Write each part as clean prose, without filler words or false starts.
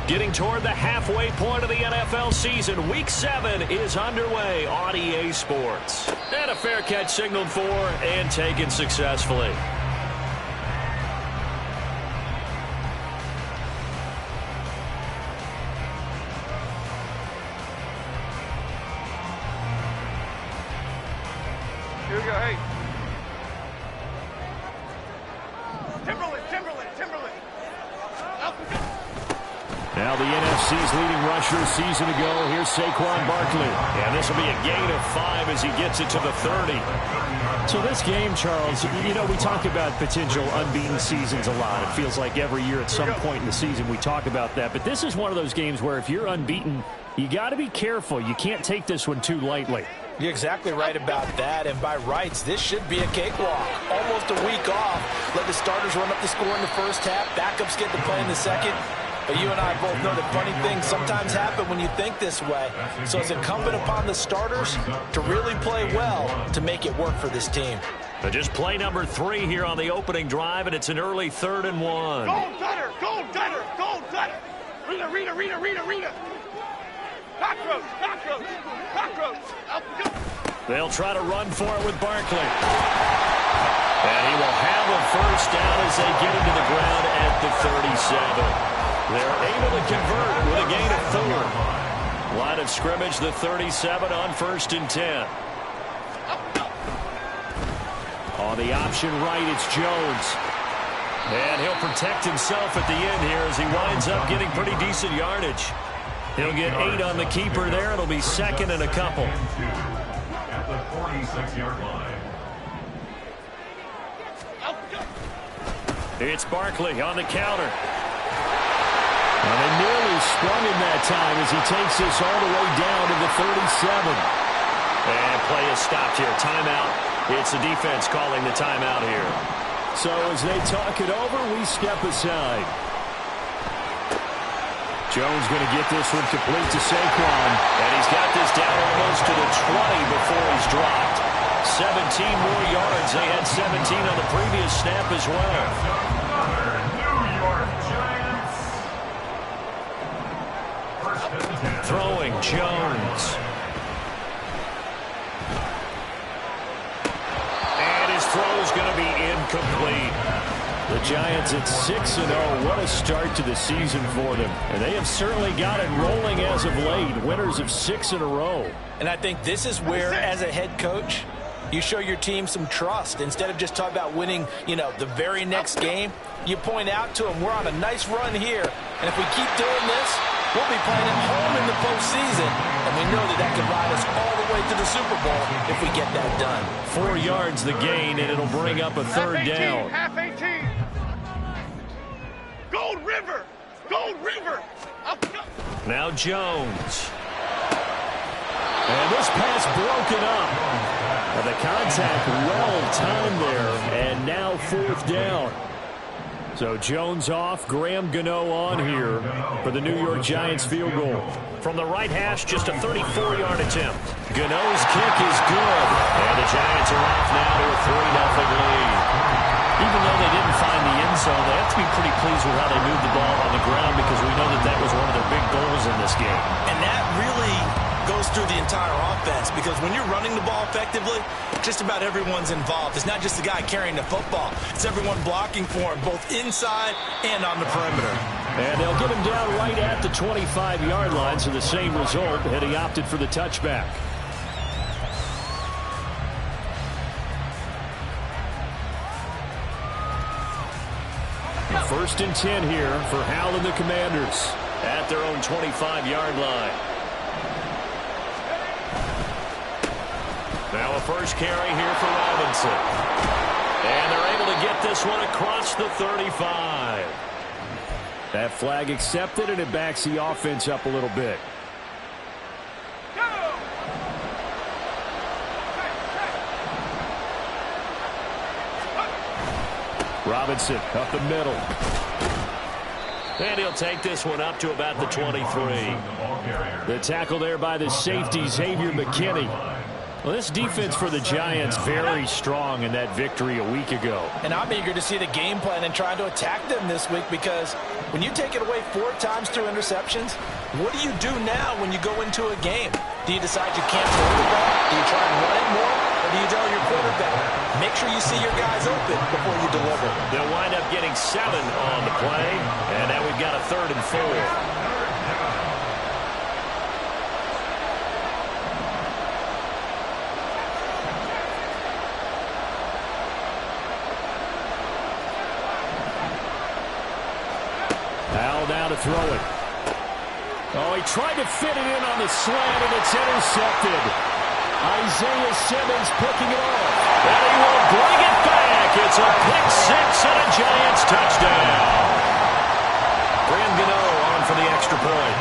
Getting toward the halfway point of the NFL season, Week 7 is underway on EA Sports. And a fair catch signaled for and taken successfully. Here we go, hey. Timberland. Now the NFC's leading rusher a season ago. Here's Saquon Barkley. And this will be a gain of 5 as he gets it to the 30. So this game, Charles, you know, we talk about potential unbeaten seasons a lot. It feels like every year at some point in the season we talk about that. But this is one of those games where if you're unbeaten, you got to be careful. You can't take this one too lightly. You're exactly right about that, and by rights, this should be a cakewalk. Almost a week off. Let the starters run up the score in the first half. Backups get to play in the second. But you and I both know that funny things sometimes happen when you think this way. So it's incumbent upon the starters to really play well to make it work for this team. But just play number 3 here on the opening drive, and it's an early 3rd and 1. Gold gutter. Rita. Cockroach. They'll try to run for it with Barkley. And he will have a first down as they get into the ground at the 37. They're able to convert with a gain of 4. Line of scrimmage, the 37 on 1st and 10. On the option right, it's Jones. And he'll protect himself at the end here as he winds up getting pretty decent yardage. He'll get 8 on the keeper there. It'll be 2nd and a couple. At the 46-yard line. It's Barkley on the counter. And they nearly sprung him that time as he takes this all the way down to the 37. And play is stopped here. Timeout. It's the defense calling the timeout here. So as they talk it over, we step aside. Jones going to get this one complete to Saquon. And he's got this down almost to the 20 before he's dropped. 17 more yards. They had 17 on the previous snap as well. Throwing Jones. And his throw's going to be incomplete. The Giants at 6-0. What a start to the season for them. And they have certainly got it rolling as of late. Winners of 6 in a row. And I think this is where, as a head coach, you show your team some trust. Instead of just talking about winning, the very next game, you point out to them, we're on a nice run here. And if we keep doing this, we'll be playing at home in the postseason. And we know that can ride us all the way to the Super Bowl if we get that done. 4 yards the gain, and it'll bring up a 3rd down. Half 18. Gold River. Now Jones. And this pass broken up. And the contact well timed there. And now 4th down. So Jones off, Graham Gano on here for the New York Giants field goal. From the right hash, just a 34-yard attempt. Gano's kick is good. And the Giants are off now to a 3-0 lead. Even though they didn't find the end zone, they have to be pretty pleased with how they moved the ball on the ground because we know that was one of their big goals in this game. And that really goes through the entire offense because when you're running the ball effectively, just about everyone's involved. It's not just the guy carrying the football. It's everyone blocking for him, both inside and on the perimeter. And they'll get him down right at the 25-yard line, so the same result, and he opted for the touchback. 1st and 10 here for Howell and the Commanders at their own 25-yard line. Now a first carry here for Robinson. And they're able to get this one across the 35. That flag accepted, and it backs the offense up a little bit. Robinson up the middle. And he'll take this one up to about the 23. The tackle there by the safety, Xavier McKinney. Well, this defense for the Giants very strong in that victory a week ago. And I'm eager to see the game plan and trying to attack them this week, because when you take it away 4 times through interceptions, what do you do now when you go into a game? Do you decide you can't throw the ball? Do you try and run it more? Or do you tell your quarterback, make sure you see your guys open before you deliver? They'll wind up getting 7 on the play, and now we've got a 3rd and 4. Now to throw it. Oh, he tried to fit it in on the slant, and it's intercepted. Isaiah Simmons picking it off. And he will bring it back. It's a pick 6 and a Giants touchdown. Graham Gano on for the extra point.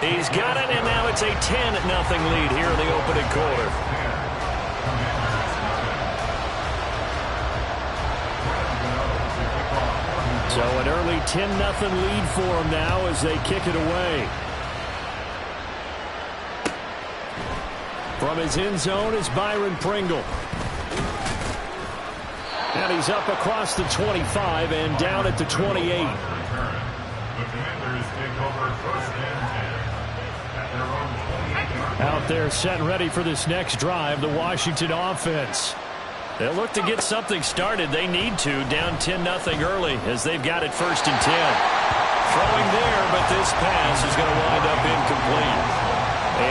He's got it, and now it's a 10-0 lead here in the opening quarter. So an early 10-0 lead for them now as they kick it away. From his end zone is Byron Pringle. And he's up across the 25 and down at the 28. Out there set and ready for this next drive, the Washington offense. They'll look to get something started. They need to, down 10-0 early as they've got it 1st and 10. Throwing there, but this pass is going to wind up incomplete.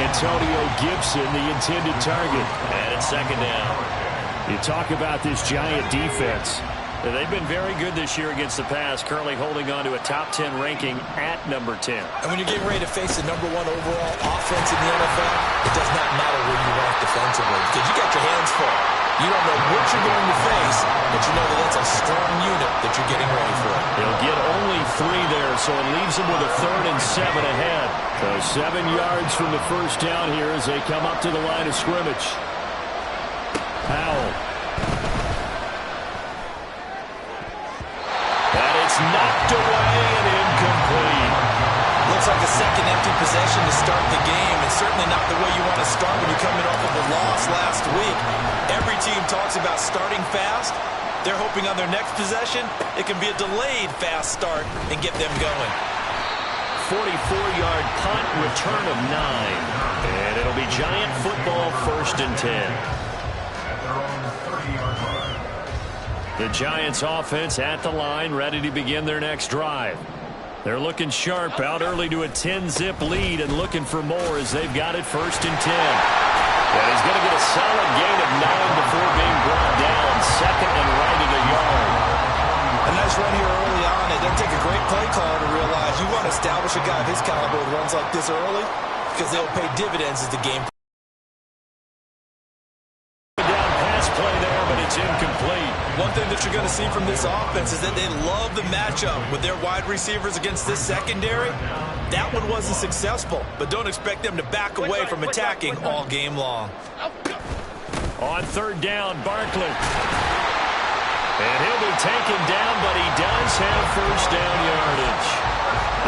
Antonio Gibson, the intended target. And it's 2nd down. You talk about this Giant defense. They've been very good this year against the pass, currently holding on to a top 10 ranking at number 10. And when you're getting ready to face the #1 overall offense in the NFL, it does not matter where you rank defensively, because you got your hands full. You don't know what you're going to face, but you know that that's a strong unit that you're getting ready for. They'll get only 3 there, so it leaves them with a 3rd and 7 ahead. So 7 yards from the 1st down here as they come up to the line of scrimmage. Powell. And it's knocked away and incomplete. Looks like a second empty possession to start the game, and certainly not the way you want to start when you're coming off of a loss last week. Every team talks about starting fast. They're hoping on their next possession, it can be a delayed fast start and get them going. 44-yard punt, return of 9. And it'll be Giant football, 1st and 10. The Giants offense at the line, ready to begin their next drive. They're looking sharp, out early to a 10-zip lead and looking for more as they've got it 1st and 10. And he's going to get a solid gain of 9 before being brought down, 2nd and right at a yard. A nice run here early on. It doesn't take a great play caller to realize you want to establish a guy of his caliber who runs like this early, because they'll pay dividends as the game. Down pass play there, but it's incomplete. One thing that you're going to see from this offense is that they love the matchup with their wide receivers against this secondary. That one wasn't successful, but don't expect them to back away from attacking all game long. On 3rd down, Barkley. And he'll be taken down, but he does have 1st down yardage.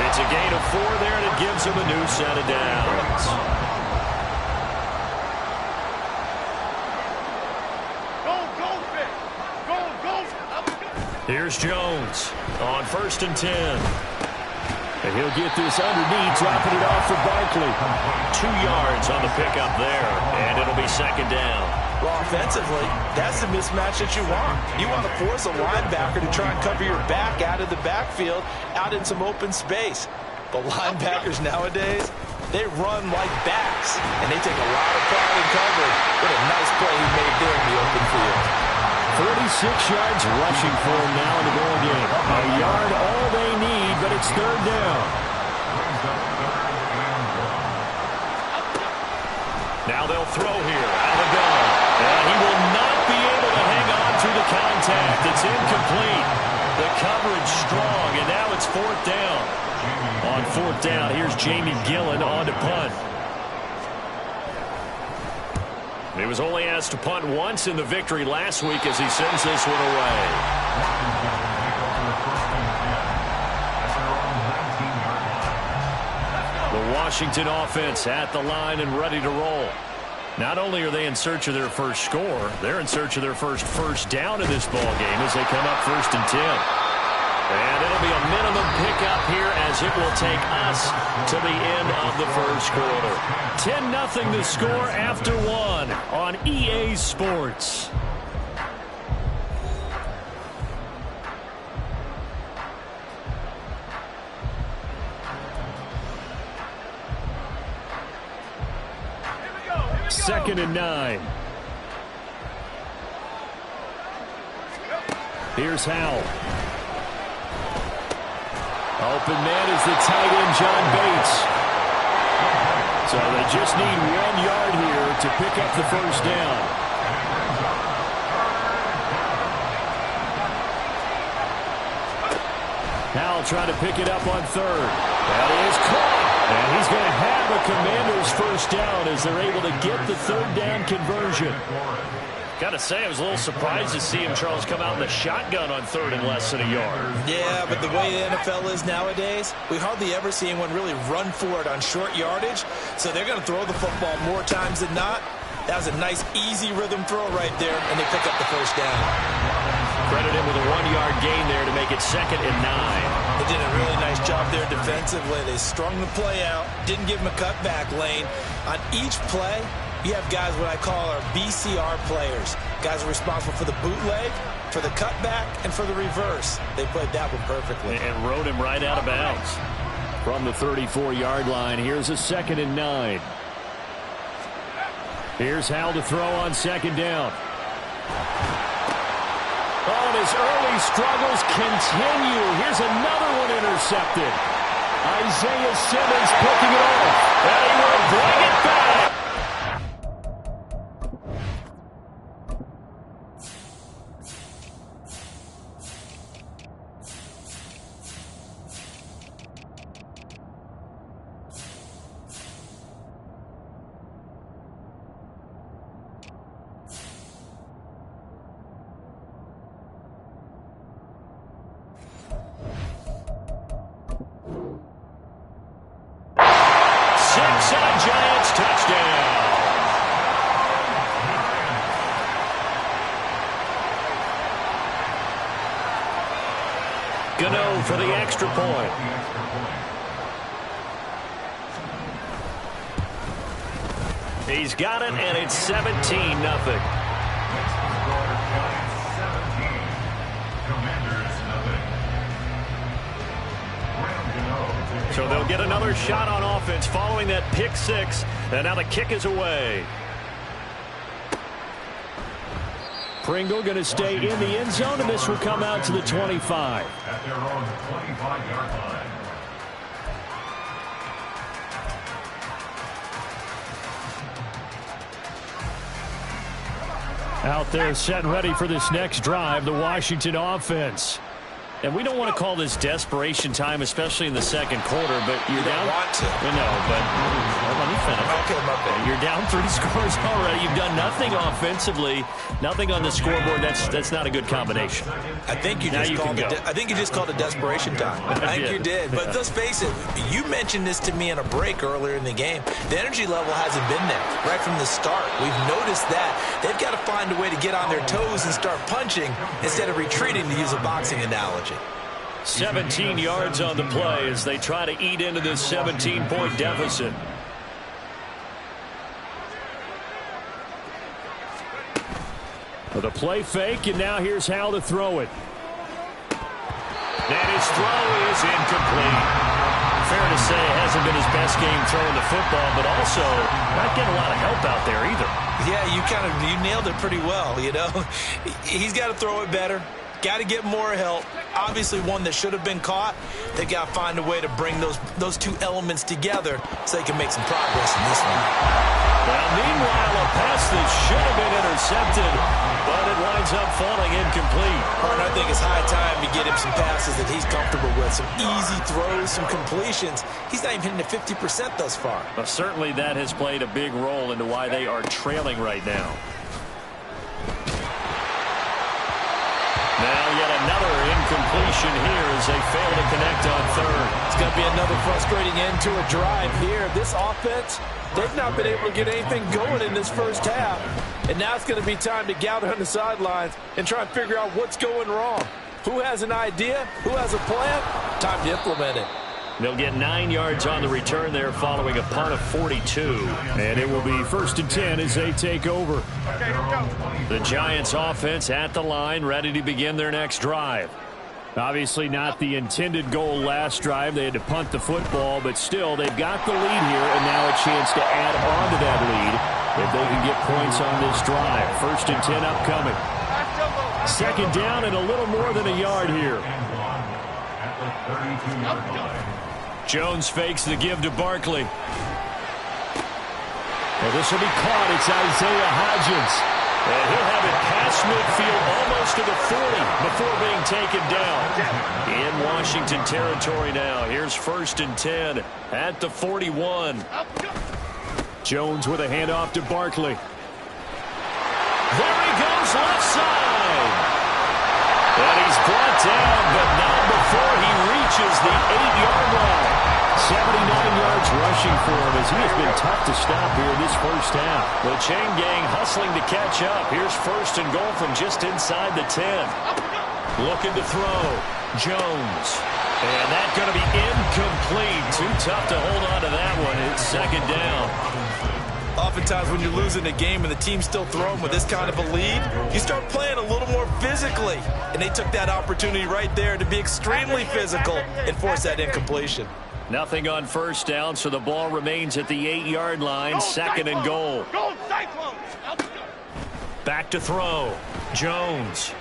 It's a gain of 4 there, and it gives him a new set of downs. Here's Jones on 1st and 10. And he'll get this underneath, dropping it off for Barkley. 2 yards on the pickup there, and it'll be 2nd down. Well, offensively, that's the mismatch that you want. You want to force a linebacker to try and cover your back out of the backfield, out in some open space. But linebackers nowadays, they run like backs, and they take a lot of pride in coverage. What a nice play he made there in the open field. 46 yards rushing for him now in the ball game. A yard all they need, but it's 3rd down. Now they'll throw here out of the gun. And he will not be able to hang on through the contact. It's incomplete. The coverage strong, and now it's 4th down. On 4th down, here's Jamie Gillen on to punt. He was only asked to punt once in the victory last week as he sends this one away. Washington offense at the line and ready to roll. Not only are they in search of their first score, they're in search of their first down in this ball game as they come up 1st and 10. And it'll be a minimum pickup here as it will take us to the end of the first quarter. 10-0 the score after 1 on EA Sports. Second and 9. Here's Howell. Open man is the tight end, John Bates. So they just need 1 yard here to pick up the first down. Howell trying to pick it up on 3rd. That is caught. And he's going to have a Commander's first down as they're able to get the 3rd down conversion. Got to say, I was a little surprised to see him, Charles, come out in the shotgun on 3rd and less than a yard. Yeah, but the way the NFL is nowadays, we hardly ever see anyone really run for it on short yardage. So they're going to throw the football more times than not. That was a nice, easy rhythm throw right there, and they pick up the first down. Credit him with a 1-yard gain there to make it 2nd and 9. They did a really nice job there defensively. They strung the play out, didn't give him a cutback lane. On each play, you have guys what I call our BCR players. Guys are responsible for the bootleg, for the cutback, and for the reverse. They played that one perfectly. And rode him right out of bounds. From the 34-yard line, here's a 2nd and 9. Here's Howell to throw on 2nd down. Oh, and his early struggles continue. Here's another one intercepted. Isaiah Simmons picking it off. And he will bring it back. Giants touchdown. Gano for the extra point. He's got it, and it's 17-0. So they'll get another shot on offense following that pick 6, and now the kick is away. Pringle going to stay in the end zone, and this will come out to the 25. At their own 25-yard line. Out there set and ready for this next drive, the Washington offense. And we don't want to call this desperation time, especially in the second quarter, but you're down. Want to. No, but let me finish. Okay, my bad. You're down 3 scores already. You've done nothing offensively, nothing on the scoreboard. That's not a good combination. I think you just called it. I think you just called it desperation time. I think you did. But let's face it. You mentioned this to me in a break earlier in the game. The energy level hasn't been there right from the start. We've noticed that they've got to find a way to get on their toes and start punching instead of retreating, to use a boxing analogy. 17 yards on the play as they try to eat into this 17-point deficit. With a play fake, and now here's Howell to throw it. And his throw is incomplete. Fair to say it hasn't been his best game throwing the football, but also not getting a lot of help out there either. Yeah, you nailed it pretty well, you know. He's got to throw it better. Got to get more help. Obviously one that should have been caught. They got to find a way to bring those two elements together so they can make some progress in this one. Well, meanwhile, a pass that should have been intercepted, but it winds up falling incomplete. And I think it's high time to get him some passes that he's comfortable with, some easy throws, some completions. He's not even hitting the 50% thus far. Well, certainly that has played a big role into why they are trailing right now. Now yet another incompletion here as they fail to connect on third. It's going to be another frustrating end to a drive here. This offense, they've not been able to get anything going in this first half. And now it's going to be time to gather on the sidelines and try and figure out what's going wrong. Who has an idea? Who has a plan? Time to implement it. They'll get 9 yards on the return there following a punt of 42. And it will be 1st and 10 as they take over. Okay, here we go. The Giants offense at the line, ready to begin their next drive. Obviously not the intended goal last drive. They had to punt the football, but still they've got the lead here and now a chance to add on to that lead if they can get points on this drive. 1st and 10 upcoming. 2nd down and a little more than a yard here. Jones fakes the give to Barkley. Well, this will be caught. It's Isaiah Hodgins. And he'll have it past midfield almost to the 40 before being taken down. In Washington territory now. Here's 1st and 10 at the 41. Jones with a handoff to Barkley. There he goes, left side. And he's brought down, but not before he reaches the 8-yard line. 79 yards rushing for him as he has been tough to stop here this first half. The chain gang hustling to catch up. Here's 1st and goal from just inside the 10. Looking to throw. Jones. And that's going to be incomplete. Too tough to hold on to that one. It's 2nd down. Oftentimes when you're losing a game and the team's still throwing with this kind of a lead, you start playing a little more physically. And they took that opportunity right there to be extremely physical and force that incompletion. Nothing on 1st down, so the ball remains at the 8-yard line. 2nd and goal. Go Cyclones! Back to throw. Jones.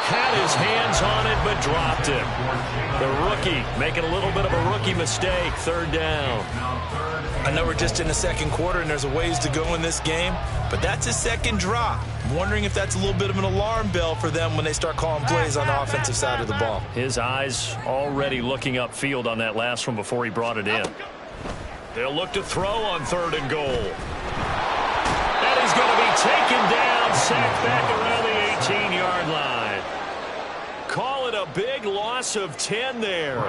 Had his hands on it, but dropped it. The rookie making a little bit of a rookie mistake. 3rd down. I know we're just in the 2nd quarter and there's a ways to go in this game, but that's his 2nd drop. I'm wondering if that's a little bit of an alarm bell for them when they start calling plays on the offensive side of the ball. His eyes already looking upfield on that last one before he brought it in. They'll look to throw on 3rd and goal. And he's going to be taken down, sacked back around the 18-yard line. Call it a big loss of 10 there.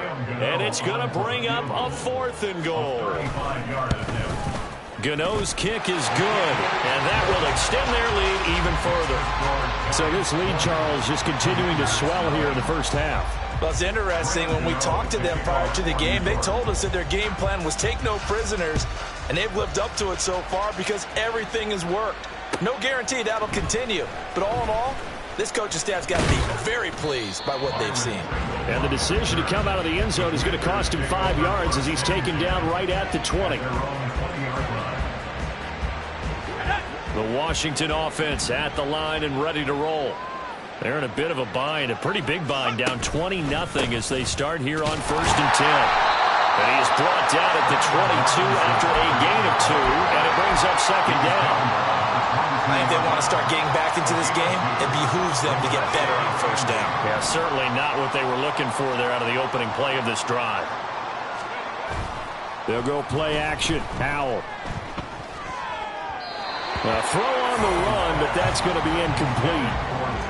And it's going to bring up a 4th and goal. Gano's kick is good, and that will extend their lead even further. So this lead, Charles, just continuing to swell here in the first half. Well, it's interesting. When we talked to them prior to the game, they told us that their game plan was take no prisoners, and they've lived up to it so far because everything has worked. No guarantee that'll continue, but all in all, this coaching staff's got to be very pleased by what they've seen. And the decision to come out of the end zone is going to cost him 5 yards as he's taken down right at the 20. The Washington offense at the line and ready to roll. They're in a bit of a bind, a pretty big bind, down 20-0 as they start here on 1st and 10. And he is brought down at the 22 after a gain of 2, and it brings up 2nd down. I think they want to start getting back into this game. It behooves them to get better on 1st down. Yeah, certainly not what they were looking for there out of the opening play of this drive. They'll go play action. Howell. A throw on the run, but that's going to be incomplete.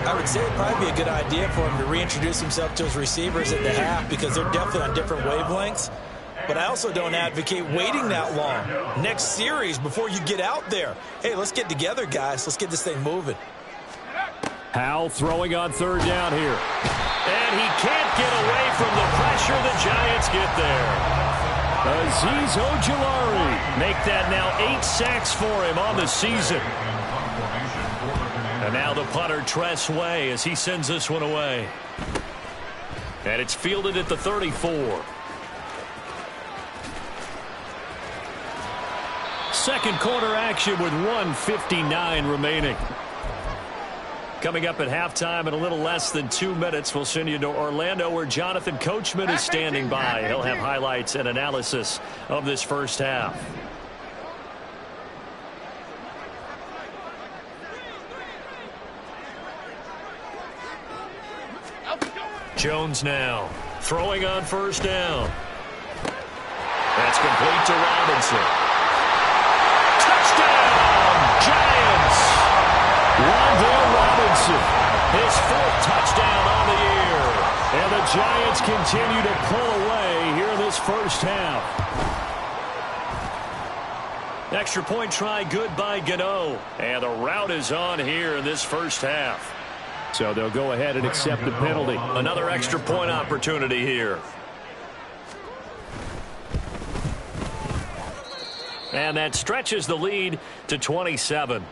I would say it'd probably be a good idea for him to reintroduce himself to his receivers at the half because they're definitely on different wavelengths. But I also don't advocate waiting that long. Next series before you get out there. Hey, let's get together, guys. Let's get this thing moving. Howell throwing on 3rd down here. And he can't get away from the pressure. The Giants get there. Azeez Ojulari make that now 8 sacks for him on the season. And now the punter, Tress Way, as he sends this one away. And it's fielded at the 34. Second quarter action with 1:59 remaining. Coming up at halftime in a little less than 2 minutes, we'll send you to Orlando where Jonathan Coachman is standing by. He'll have highlights and analysis of this first half. Jones now throwing on 1st down. That's complete to Robinson. Touchdown, Giants! Wan'Dale Robinson His 4th touchdown on the year. And the Giants continue to pull away here in this first half. Extra point try good by Gano. And the route is on here in this first half. So they'll go ahead and accept the penalty. Another extra point opportunity here. And that stretches the lead to 27.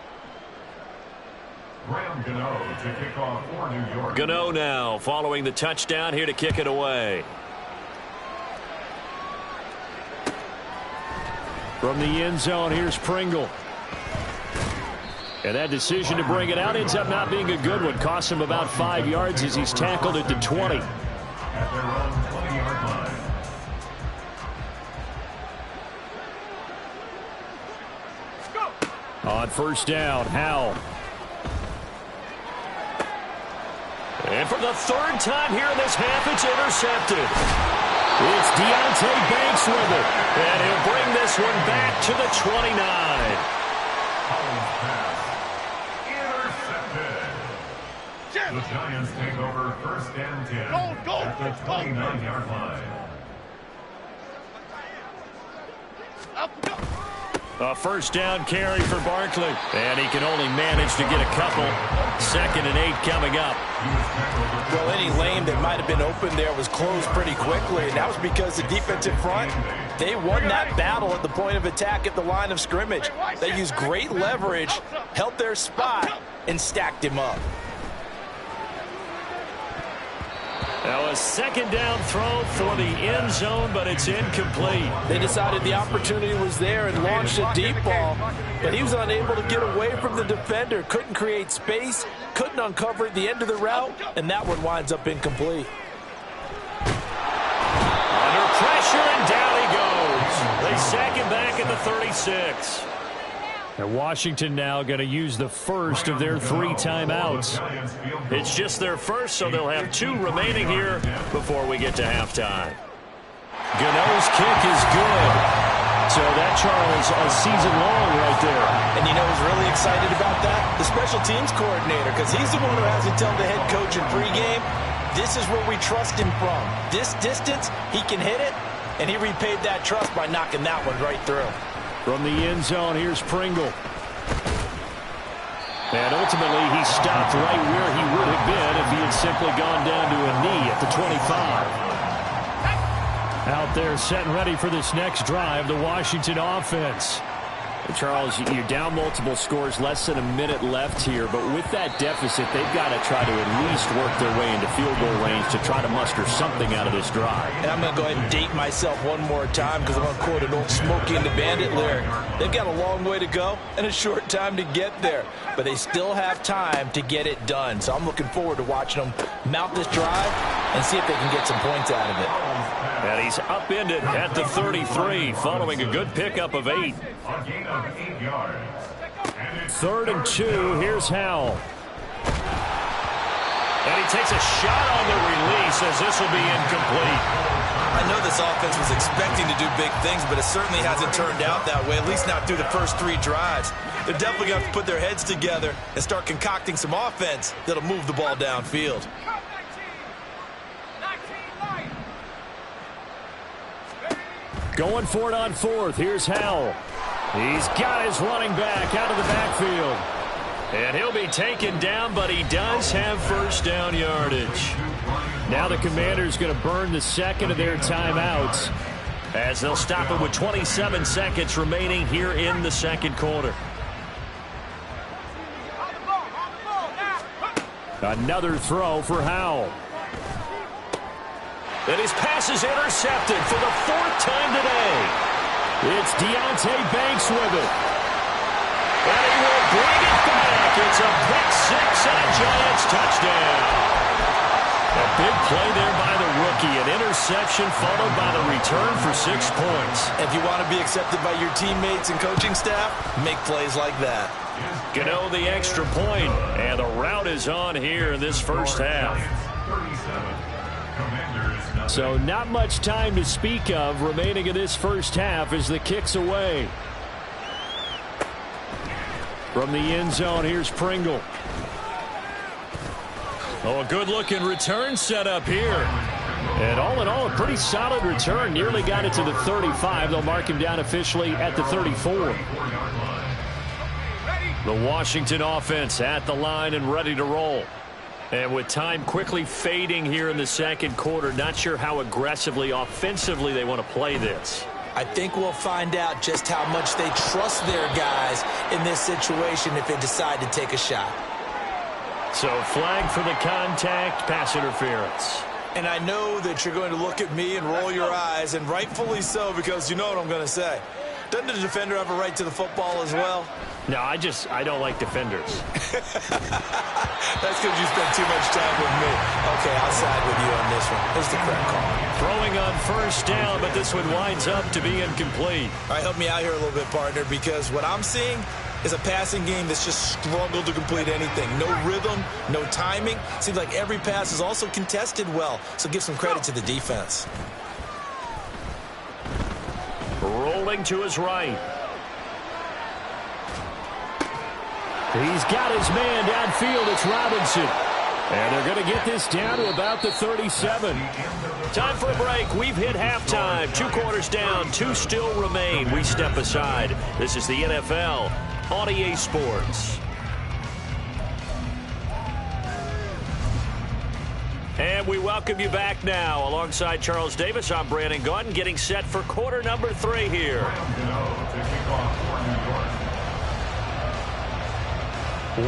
Graham Gano to kick off for New York. Gano now following the touchdown here to kick it away. From the end zone, here's Pringle. And that decision to bring it out ends up not being a good one. Costs him about 5 yards as he's tackled at the 20. At their own 20-yard line. On first down, Howell. And for the 3rd time here in this half, it's intercepted. It's Deonte Banks with it. And he'll bring this one back to the 29. The Giants take over 1st and 10 at the 29-yard line. A first down carry for Barkley. And he can only manage to get a couple. 2nd and 8 coming up. Well, any lane that might have been open there was closed pretty quickly, and that was because the defensive front, they won that battle at the point of attack at the line of scrimmage. They used great leverage, held their spot, and stacked him up. Now a 2nd down throw for the end zone, but it's incomplete. They decided the opportunity was there and launched a deep ball, but he was unable to get away from the defender, couldn't create space, couldn't uncover at the end of the route, and that one winds up incomplete. Under pressure, and down he goes. They sack him back at the 36. And Washington now going to use the first of their 3 timeouts. It's just their first, so they'll have 2 remaining here before we get to halftime. Gano's kick is good. So that, Charles, a season long right there. And you know who's really excited about that? The special teams coordinator, because he's the one who has to tell the head coach in pregame, this is where we trust him from. This distance, he can hit it, and he repaid that trust by knocking that one right through. From the end zone, here's Pringle. And ultimately, he stopped right where he would have been if he had simply gone down to a knee at the 25. Out there set and ready for this next drive, the Washington offense. Charles, you're down multiple scores, less than a minute left here, but with that deficit, they've got to try to at least work their way into field goal range to try to muster something out of this drive. And I'm going to go ahead and date myself one more time because I'm going to quote an old Smokey and the Bandit lyric. They've got a long way to go and a short time to get there, but they still have time to get it done. So I'm looking forward to watching them mount this drive and see if they can get some points out of it. And he's upended at the 33 following a good pickup of 8. A gain of 8 yards. 3rd and 2, here's Howell. And he takes a shot on the release as this will be incomplete. I know this offense was expecting to do big things, but it certainly hasn't turned out that way, at least not through the first 3 drives. They're definitely going to have to put their heads together and start concocting some offense that'll move the ball downfield. Going for it on 4th. Here's Howell. He's got his running back out of the backfield. And he'll be taken down, but he does have first down yardage. Now the Commanders going to burn the 2nd of their timeouts as they'll stop it with 27 seconds remaining here in the 2nd quarter. Another throw for Howell. And his pass is intercepted for the 4th time today. It's Deonte Banks with it. And he will bring it back. It's a pick 6 and a Giants touchdown. A big play there by the rookie. An interception followed by the return for 6 points. If you want to be accepted by your teammates and coaching staff, make plays like that. Gano the extra point, and the route is on here in this first half. So not much time to speak of remaining in this first half as the kick's away. From the end zone, here's Pringle. Oh, a good-looking return set up here. And all in all, a pretty solid return. Nearly got it to the 35. They'll mark him down officially at the 34. The Washington offense at the line and ready to roll. And with time quickly fading here in the second quarter, not sure how aggressively, offensively they want to play this. I think we'll find out just how much they trust their guys in this situation if they decide to take a shot. So flag for the contact, pass interference. And I know that you're going to look at me and roll your eyes, and rightfully so, because you know what I'm going to say. Doesn't the defender have a right to the football as well? No, I don't like defenders. That's because you spent too much time with me. Okay, I'll side with you on this one. Here's the correct call. Throwing on first down, but this one winds up to be incomplete. All right, help me out here a little bit, partner, because what I'm seeing is a passing game that's just struggled to complete anything. No rhythm, no timing. Seems like every pass is also contested well, so give some credit to the defense. Rolling to his right. He's got his man downfield. It's Robinson. And they're going to get this down to about the 37. Time for a break. We've hit halftime. 2 quarters down. 2 still remain. We step aside. This is the NFL on EA Sports. And we welcome you back now. Alongside Charles Davis, I'm Brandon Gaudin, getting set for quarter number 3 here.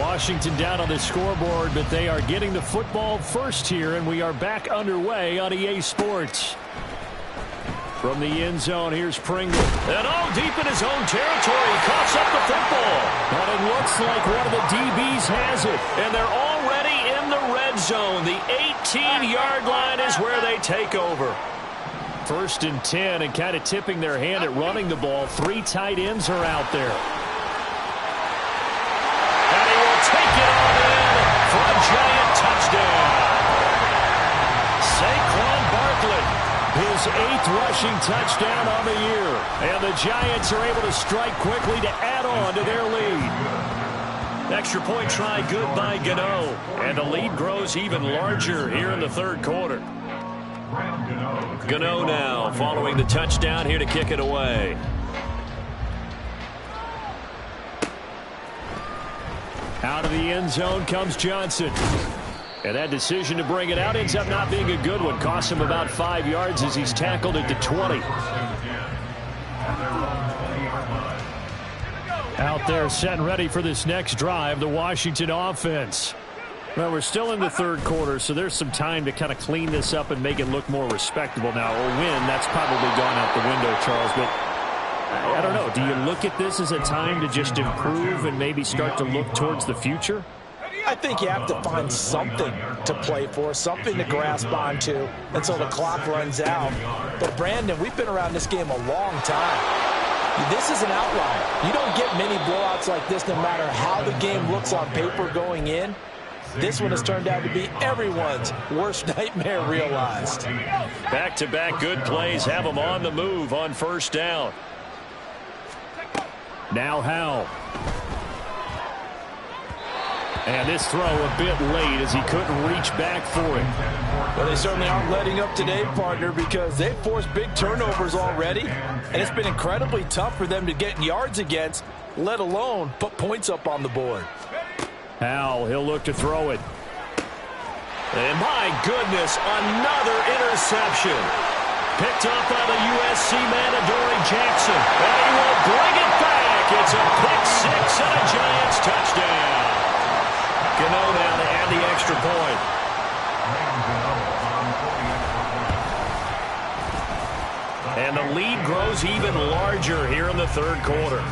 Washington down on the scoreboard, but they are getting the football first here, and we are back underway on EA Sports. From the end zone, here's Pringle. And all deep in his own territory, he coughs up the football. And it looks like one of the DBs has it. And they're already in the red zone. The 18-yard line is where they take over. 1st and 10, and kind of tipping their hand at running the ball. 3 tight ends are out there. Take it all in for a giant touchdown. Saquon Barkley, his 8th rushing touchdown on the year. And the Giants are able to strike quickly to add on to their lead. Extra point try good by Gano. And the lead grows even larger here in the 3rd quarter. Gano now following the touchdown here to kick it away. Out of the end zone comes Johnson. And that decision to bring it out ends up not being a good one. Costs him about 5 yards as he's tackled at the 20. Out there set and ready for this next drive, the Washington offense. Well, we're still in the 3rd quarter, so there's some time to kind of clean this up and make it look more respectable now. Or win, that's probably gone out the window, Charles. But I don't know. Do you look at this as a time to just improve and maybe start to look towards the future? I think you have to find something to play for, something to grasp onto until the clock runs out. But, Brandon, we've been around this game a long time. This is an outlier. You don't get many blowouts like this no matter how the game looks on paper going in. This one has turned out to be everyone's worst nightmare realized. Back-to-back good plays have them on the move on 1st down. Now Howell. And this throw a bit late as he couldn't reach back for it. Well, they certainly aren't letting up today, partner, because they've forced big turnovers already. And it's been incredibly tough for them to get yards against, let alone put points up on the board. Howell, he'll look to throw it. And my goodness, another interception. Picked up by the USC man, Adoree Jackson. And he will bring it back. It's a pick 6 and a Giants touchdown. Gano now to add the extra point. And the lead grows even larger here in the 3rd quarter.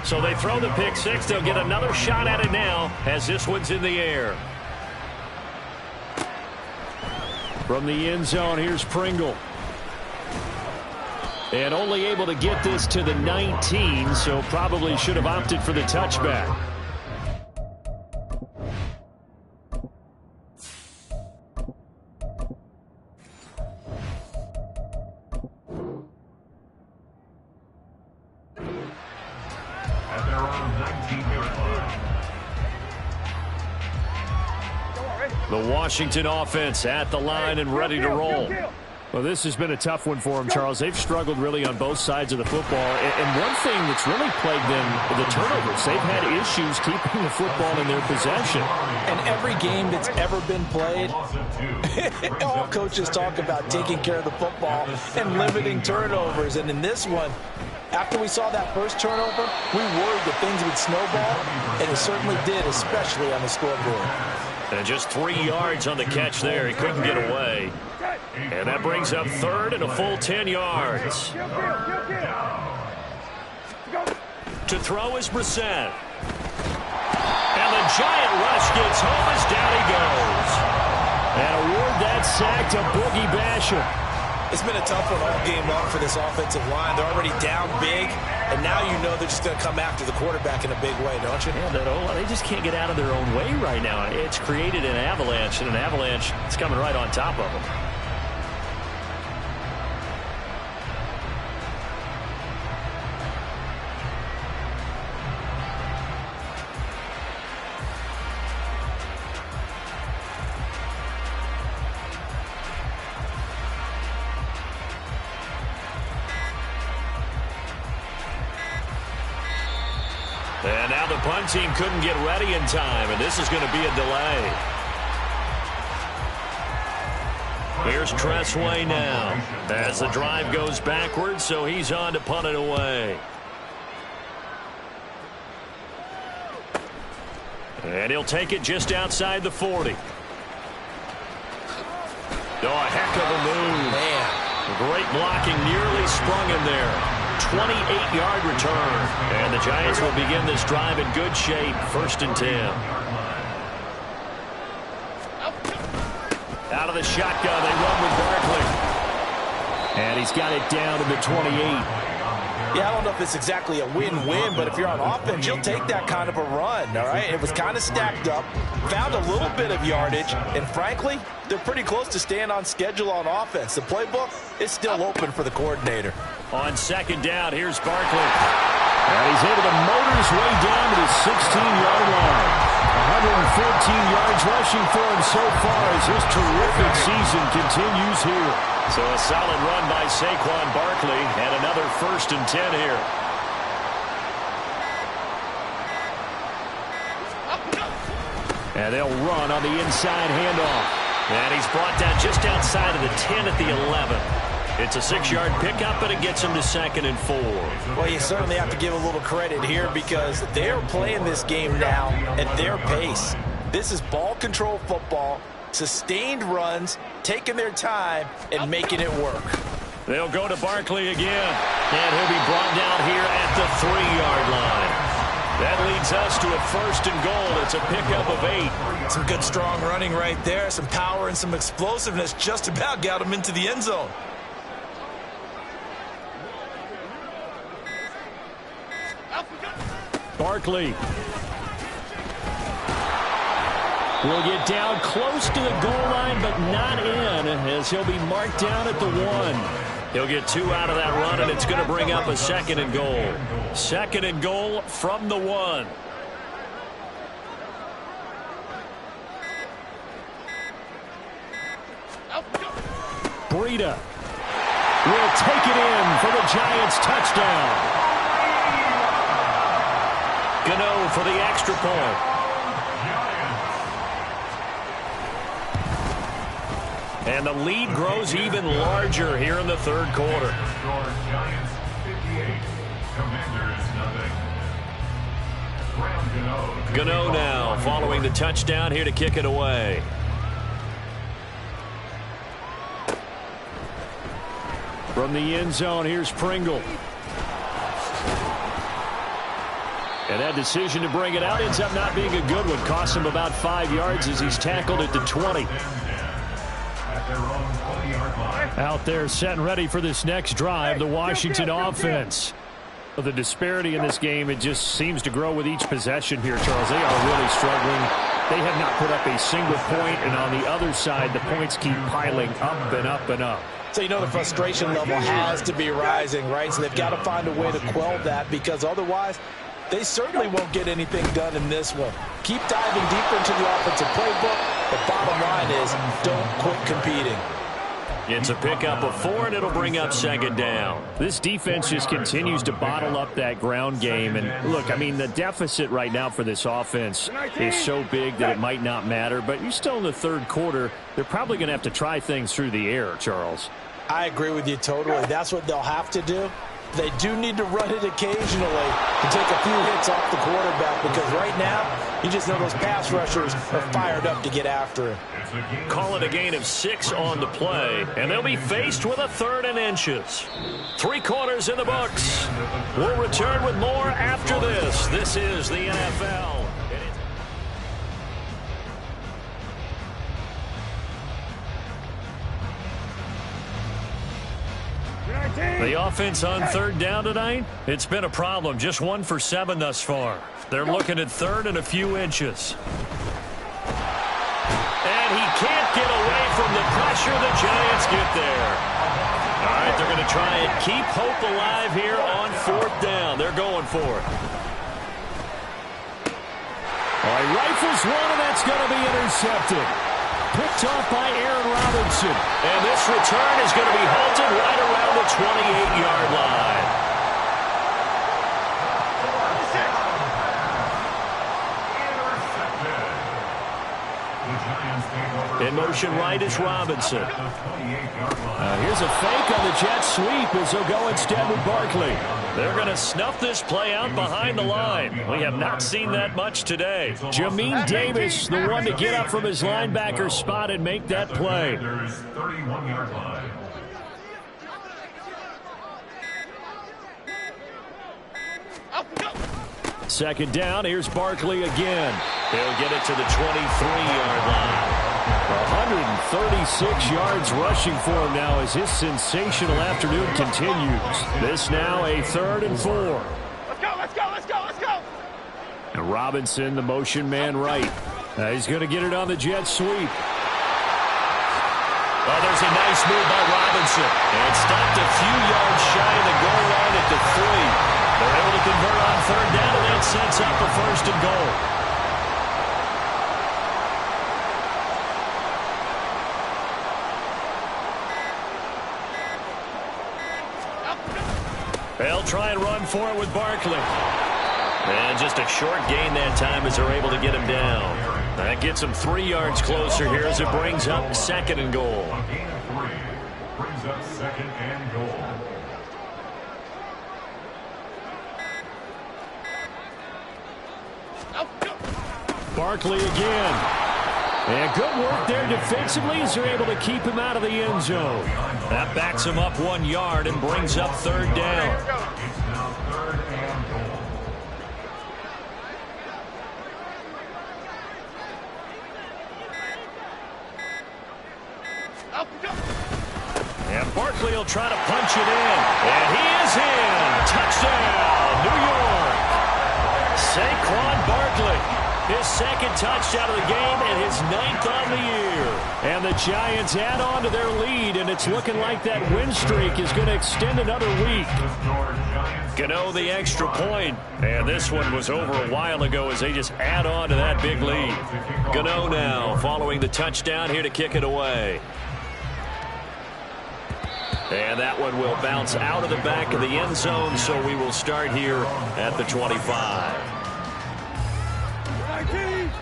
So they throw the pick 6. They'll get another shot at it now as this one's in the air. From the end zone, here's Pringle. And only able to get this to the 19, so probably should have opted for the touchback. at their own 19-yard line. The Washington offense at the line and ready to roll. Well, this has been a tough one for them, Charles. They've struggled really on both sides of the football. And one thing that's really plagued them, the turnovers. They've had issues keeping the football in their possession. And every game that's ever been played, all coaches talk about taking care of the football and limiting turnovers. And in this one, after we saw that first turnover, we worried that things would snowball, and it certainly did, especially on the scoreboard. And just 3 yards on the catch there. He couldn't get away. And that brings up third and a full 10 yards. To throw is Brissett. And the giant rush gets home as down he goes. And award that sack to Boogie Basham. It's been a tough one all game long for this offensive line. They're already down big, and now you know they're just going to come after the quarterback in a big way, don't you? Yeah, they just can't get out of their own way right now. It's created an avalanche, and an avalanche is coming right on top of them. And now the punt team couldn't get ready in time, and this is going to be a delay. Here's Tressway now as the drive goes backwards, so he's on to punt it away. And he'll take it just outside the 40. Oh, a heck of a move. Man. Great blocking, nearly sprung in there. 28-yard return. And the Giants will begin this drive in good shape. 1st and 10. Out of the shotgun, they run with Barkley. And he's got it down to the 28. Yeah, I don't know if it's exactly a win-win, but if you're on offense, you'll take that kind of a run, all right? It was kind of stacked up, found a little bit of yardage, and frankly, they're pretty close to staying on schedule on offense. The playbook is still open for the coordinator. On 2nd down, here's Barkley. And he's able to motor his way down to the 16-yard line. 114 yards rushing for him so far as his terrific season continues here. So a solid run by Saquon Barkley and another 1st and 10 here. And they'll run on the inside handoff. And he's brought down just outside of the 10 at the 11. It's a 6-yard pickup, but it gets him to 2nd and 4. Well, you certainly have to give a little credit here because they're playing this game now at their pace. This is ball control football, sustained runs, taking their time, and making it work. They'll go to Barkley again, and he'll be brought down here at the 3-yard line. That leads us to a 1st and goal. It's a pickup of 8. Some good, strong running right there. Some power and some explosiveness just about got him into the end zone. Barkley will get down close to the goal line, but not in, as he'll be marked down at the 1. He'll get 2 out of that run, and it's going to bring up a 2nd and goal. 2nd and goal from the 1. Breida will take it in for the Giants touchdown. Gano for the extra point. And the lead grows even larger here in the 3rd quarter. Giants 58, Commanders nothing. Gano now following the touchdown here to kick it away. From the end zone, here's Pringle. And that decision to bring it out ends up not being a good one. Cost him about 5 yards as he's tackled at the 20. Out there set and ready for this next drive, the Washington offense. Well, the disparity in this game, it just seems to grow with each possession here, Charles. They are really struggling. They have not put up a single point, and on the other side, the points keep piling up and up and up. So you know the frustration level has to be rising, right? So they've got to find a way to quell that because otherwise they certainly won't get anything done in this one. Keep diving deeper into the offensive playbook. The bottom line is don't quit competing. It's a pickup of 4, and it'll bring up second down. This defense just continues to bottle up that ground game. And, look, I mean, the deficit right now for this offense is so big that it might not matter. But you're still in the third quarter. They're probably going to have to try things through the air, Charles. I agree with you totally. That's what they'll have to do. They do need to run it occasionally to take a few hits off the quarterback because right now, you just know those pass rushers are fired up to get after him. Call it a gain of 6 on the play, and they'll be faced with a 3rd and inches. 3 quarters in the books. We'll return with more after this. This is the NFL. The offense on 3rd down tonight, it's been a problem. Just 1 for 7 thus far. They're looking at 3rd and a few inches. And he can't get away from the pressure. The Giants get there. All right, they're going to try and keep hope alive here on 4th down. They're going for it. All right, rifles one, and that's going to be intercepted. Picked off by Aaron Robinson. And this return is going to be halted right around the 28-yard line. In motion right is Robinson. Here's a fake on the jet sweep as they'll go instead with Barkley. They're going to snuff this play out behind the line. We have not seen that much today. Jamin Davis, the one to get up from his linebacker spot and make that play. 31-yard line. Second down, here's Barkley again. He'll get it to the 23-yard line. 136 yards rushing for him now as his sensational afternoon continues. This now a 3rd and 4. Let's go, let's go, let's go, let's go. And Robinson, the motion man right. He's going to get it on the jet sweep. Oh, there's a nice move by Robinson. And stopped a few yards shy of the goal line at the 3. They're able to convert on 3rd down, and that sets up a 1st and goal. They'll try and run for it with Barkley. And just a short gain that time as they're able to get him down. That gets him 3 yards closer here as it brings up 2nd and goal. A gain of 3 brings up 2nd and goal. Barkley again. And good work there defensively as they're able to keep him out of the end zone. That backs him up 1 yard and brings up 3rd down. It's now 3rd and goal. And Barkley will try to punch it in. And he is in. Touchdown, New York. Saquon Barkley. His 2nd touchdown of the game and his 9th on the year. And the Giants add on to their lead, and it's looking like that win streak is going to extend another week. Gano the extra point, and this one was over a while ago as they just add on to that big lead. Gano now following the touchdown here to kick it away. And that one will bounce out of the back of the end zone, so we will start here at the 25.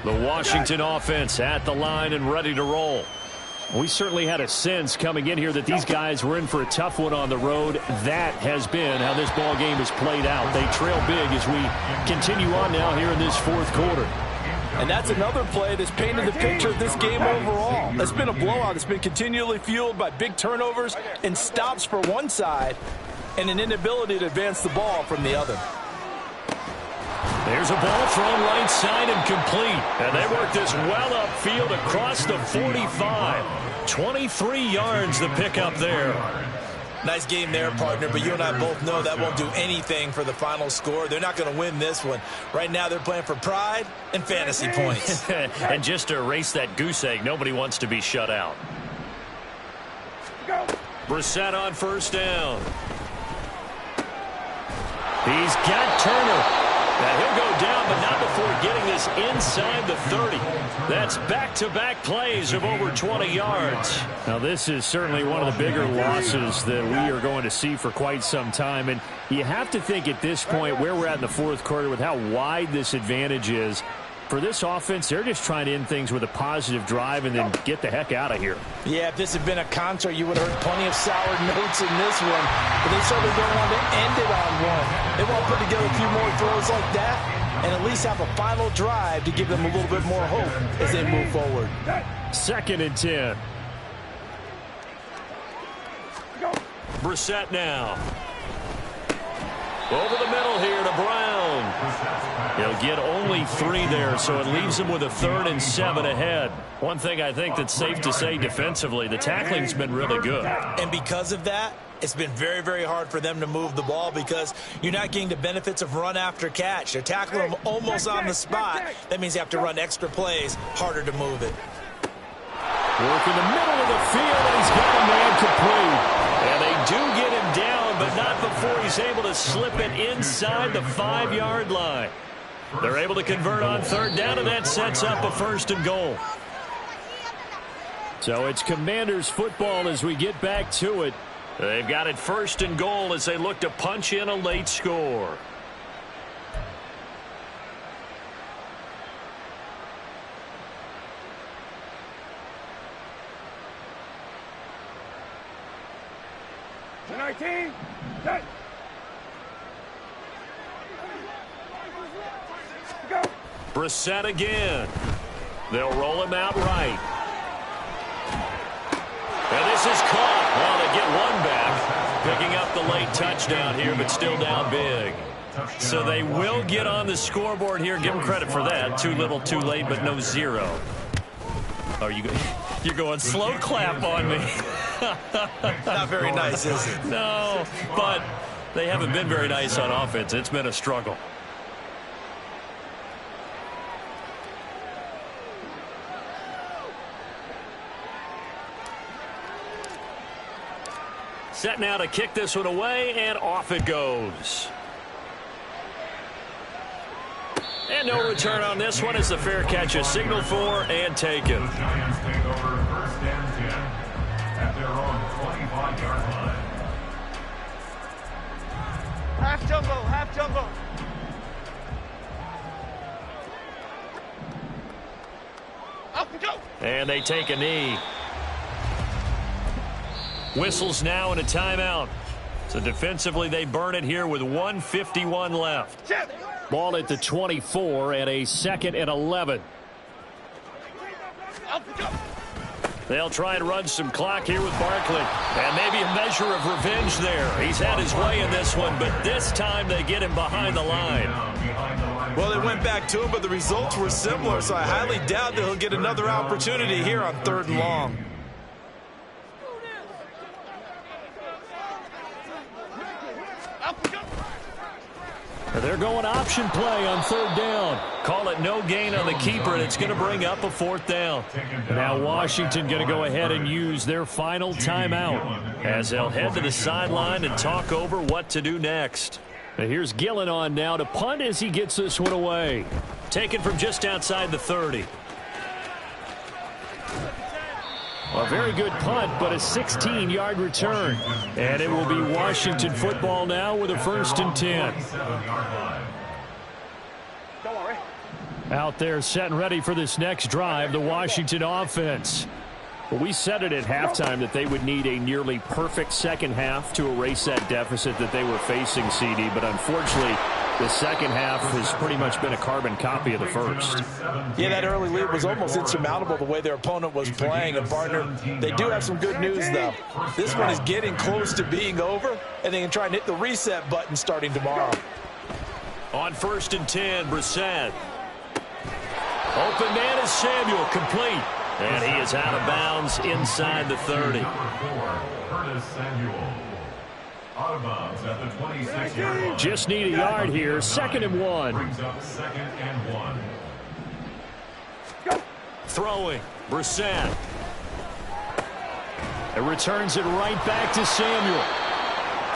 The Washington offense at the line and ready to roll. We certainly had a sense coming in here that these guys were in for a tough one on the road. That has been how this ball game has played out. They trail big as we continue on now here in this 4th quarter. And that's another play that's painted the picture of this game overall. It's been a blowout. It's been continually fueled by big turnovers and stops for one side and an inability to advance the ball from the other. There's a ball thrown right side and complete. And they work this well upfield across the 45. 23 yards the pickup there. Nice game there, partner, but you and I both know that won't do anything for the final score. They're not going to win this one. Right now they're playing for pride and fantasy points. And just to erase that goose egg, nobody wants to be shut out. Brissett on 1st down. He's got Turner. Now is inside the 30. That's back-to-back plays of over 20 yards. Now, this is certainly one of the bigger losses that we are going to see for quite some time. And you have to think at this point where we're at in the fourth quarter with how wide this advantage is. For this offense, they're just trying to end things with a positive drive and then get the heck out of here. Yeah, if this had been a concert, you would have heard plenty of sour notes in this one. But they certainly don't want to end it on one. They want to put together a few more throws like that and at least have a final drive to give them a little bit more hope as they move forward. 2nd and 10. Brissett now. Over the middle here to Brown. He'll get only 3 there, so it leaves him with a 3rd and 7 ahead. One thing I think that's safe to say defensively, the tackling's been really good. And because of that, it's been very, very hard for them to move the ball because you're not getting the benefits of run after catch. They're tackling them almost on the spot. That means you have to run extra plays, harder to move it. Work in the middle of the field, and he's got a man complete. And they do get him down, but not before he's able to slip it inside the 5-yard line. They're able to convert on 3rd down, and that sets up a 1st and goal. So it's Commanders football as we get back to it. They've got it 1st and goal as they look to punch in a late score. Brissett again. They'll roll him out right. And this is caught. Well, they get one back. Picking up the late touchdown here, but still down big. So they will get on the scoreboard here. Give them credit for that. Too little, too late, but no 0. Oh, you're going slow clap on me. Not very nice, is it? No, but they haven't been very nice on offense. It's been a struggle. Set now to kick this one away, and off it goes. And no return on this one as the fair catch is signaled for and taken. The Giants take over 1st and 10 at their own 25-yard line. Half jumbo, half jumbo. Up and go. And they take a knee. Whistles now and a timeout. So defensively they burn it here with 1:51 left. Ball at the 24 and a 2nd and 11. Up and go. They'll try and run some clock here with Barkley. And maybe a measure of revenge there. He's had his way in this one, but this time they get him behind the line. Well, they went back to him, but the results were similar, so I highly doubt that he'll get another opportunity here on 3rd and long. They're going option play on 3rd down. Call it no gain on the keeper, and it's going to bring up a 4th down. Now Washington going to go ahead and use their final timeout as they'll head to the sideline and talk over what to do next. Now here's Gillen on now to punt as he gets this one away. Taken from just outside the 30. A very good punt, but a 16-yard return. And it will be Washington football now with a 1st and 10. Don't worry. Out there set and ready for this next drive, the Washington offense. Well, we said it at halftime that they would need a nearly perfect second half to erase that deficit that they were facing, CD. But unfortunately, the second half has pretty much been a carbon copy of the first. Yeah, that early lead was almost insurmountable the way their opponent was playing. And, partner, they do have some good news, though. This one is getting close to being over, and they can try and hit the reset button starting tomorrow. On 1st and 10, Brissett. Open man is Samuel, complete. And he is out of bounds inside the 30. Curtis Samuel. Out of bounds at the 26-yard line. Just need a yard here. 2nd and 1. Brings up 2nd and 1. Throwing, Brissett. It returns it right back to Samuel.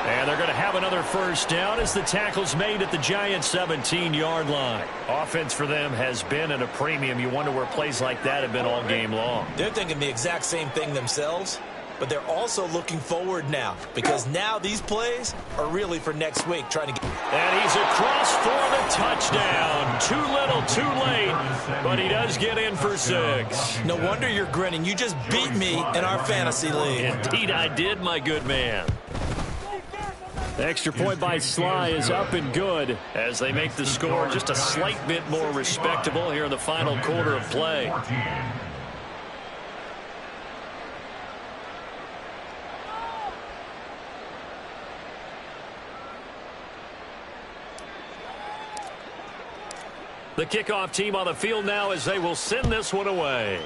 And they're going to have another first down as the tackle's made at the Giants' 17-yard line. Offense for them has been at a premium. You wonder where plays like that have been all game long. They're thinking the exact same thing themselves, but they're also looking forward now because now these plays are really for next week trying to get. And he's across for the touchdown. Too little, too late, but he does get in for 6. No wonder you're grinning. You just beat me in our fantasy league. Indeed I did, my good man. The extra point by Sly is up and good as they make the score just a slight bit more respectable here in the final quarter of play. The kickoff team on the field now as they will send this one away.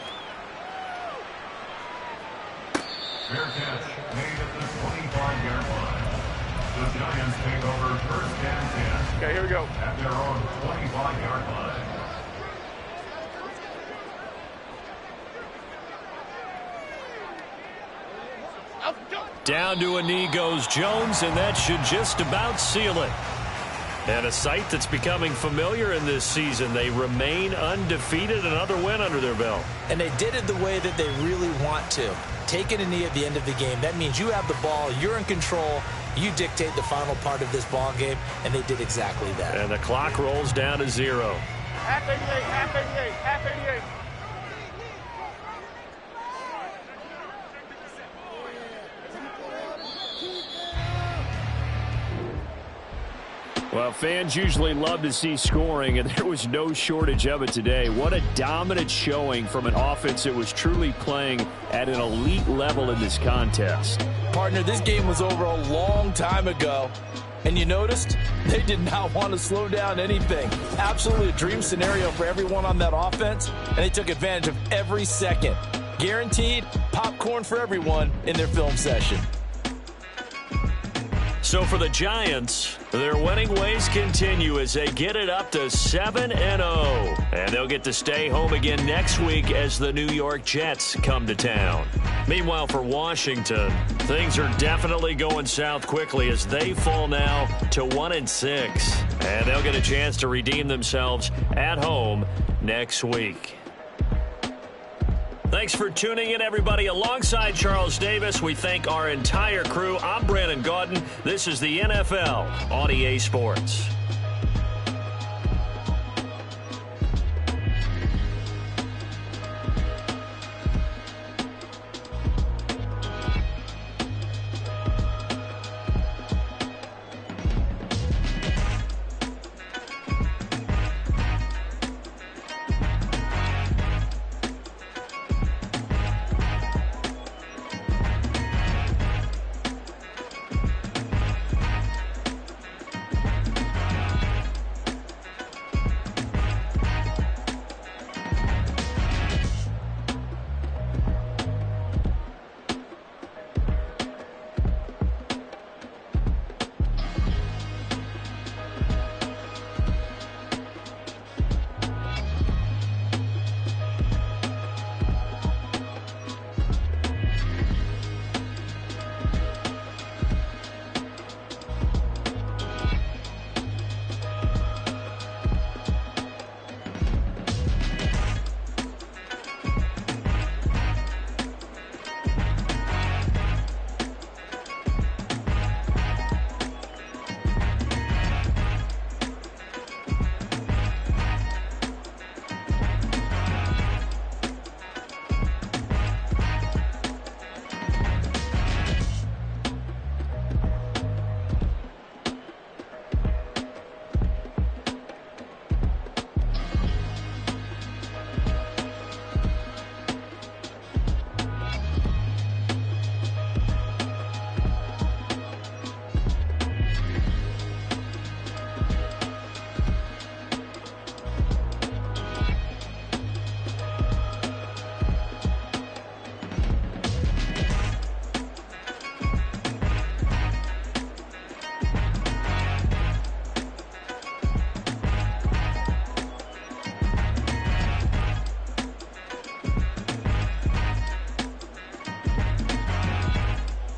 Fair catch made at the 25-yard line. The Giants take over first and 10. Okay, here we go. At their own 25-yard line. Down to a knee goes Jones, and that should just about seal it. And a sight that's becoming familiar in this season. They remain undefeated, another win under their belt. And they did it the way that they really want to. Taking a knee at the end of the game. That means you have the ball, you're in control, you dictate the final part of this ball game, and they did exactly that. And the clock rolls down to 0. Half 88, half 88, half 88. Well, fans usually love to see scoring, and there was no shortage of it today. What a dominant showing from an offense that was truly playing at an elite level in this contest. Partner, this game was over a long time ago. And you noticed they did not want to slow down anything. Absolutely a dream scenario for everyone on that offense, and they took advantage of every second. Guaranteed popcorn for everyone in their film session. So for the Giants, their winning ways continue as they get it up to 7-0. And they'll get to stay home again next week as the New York Jets come to town. Meanwhile, for Washington, things are definitely going south quickly as they fall now to 1-6. And they'll get a chance to redeem themselves at home next week. Thanks for tuning in, everybody. Alongside Charles Davis, we thank our entire crew. I'm Brandon Gaudin. This is the NFL on EA Sports.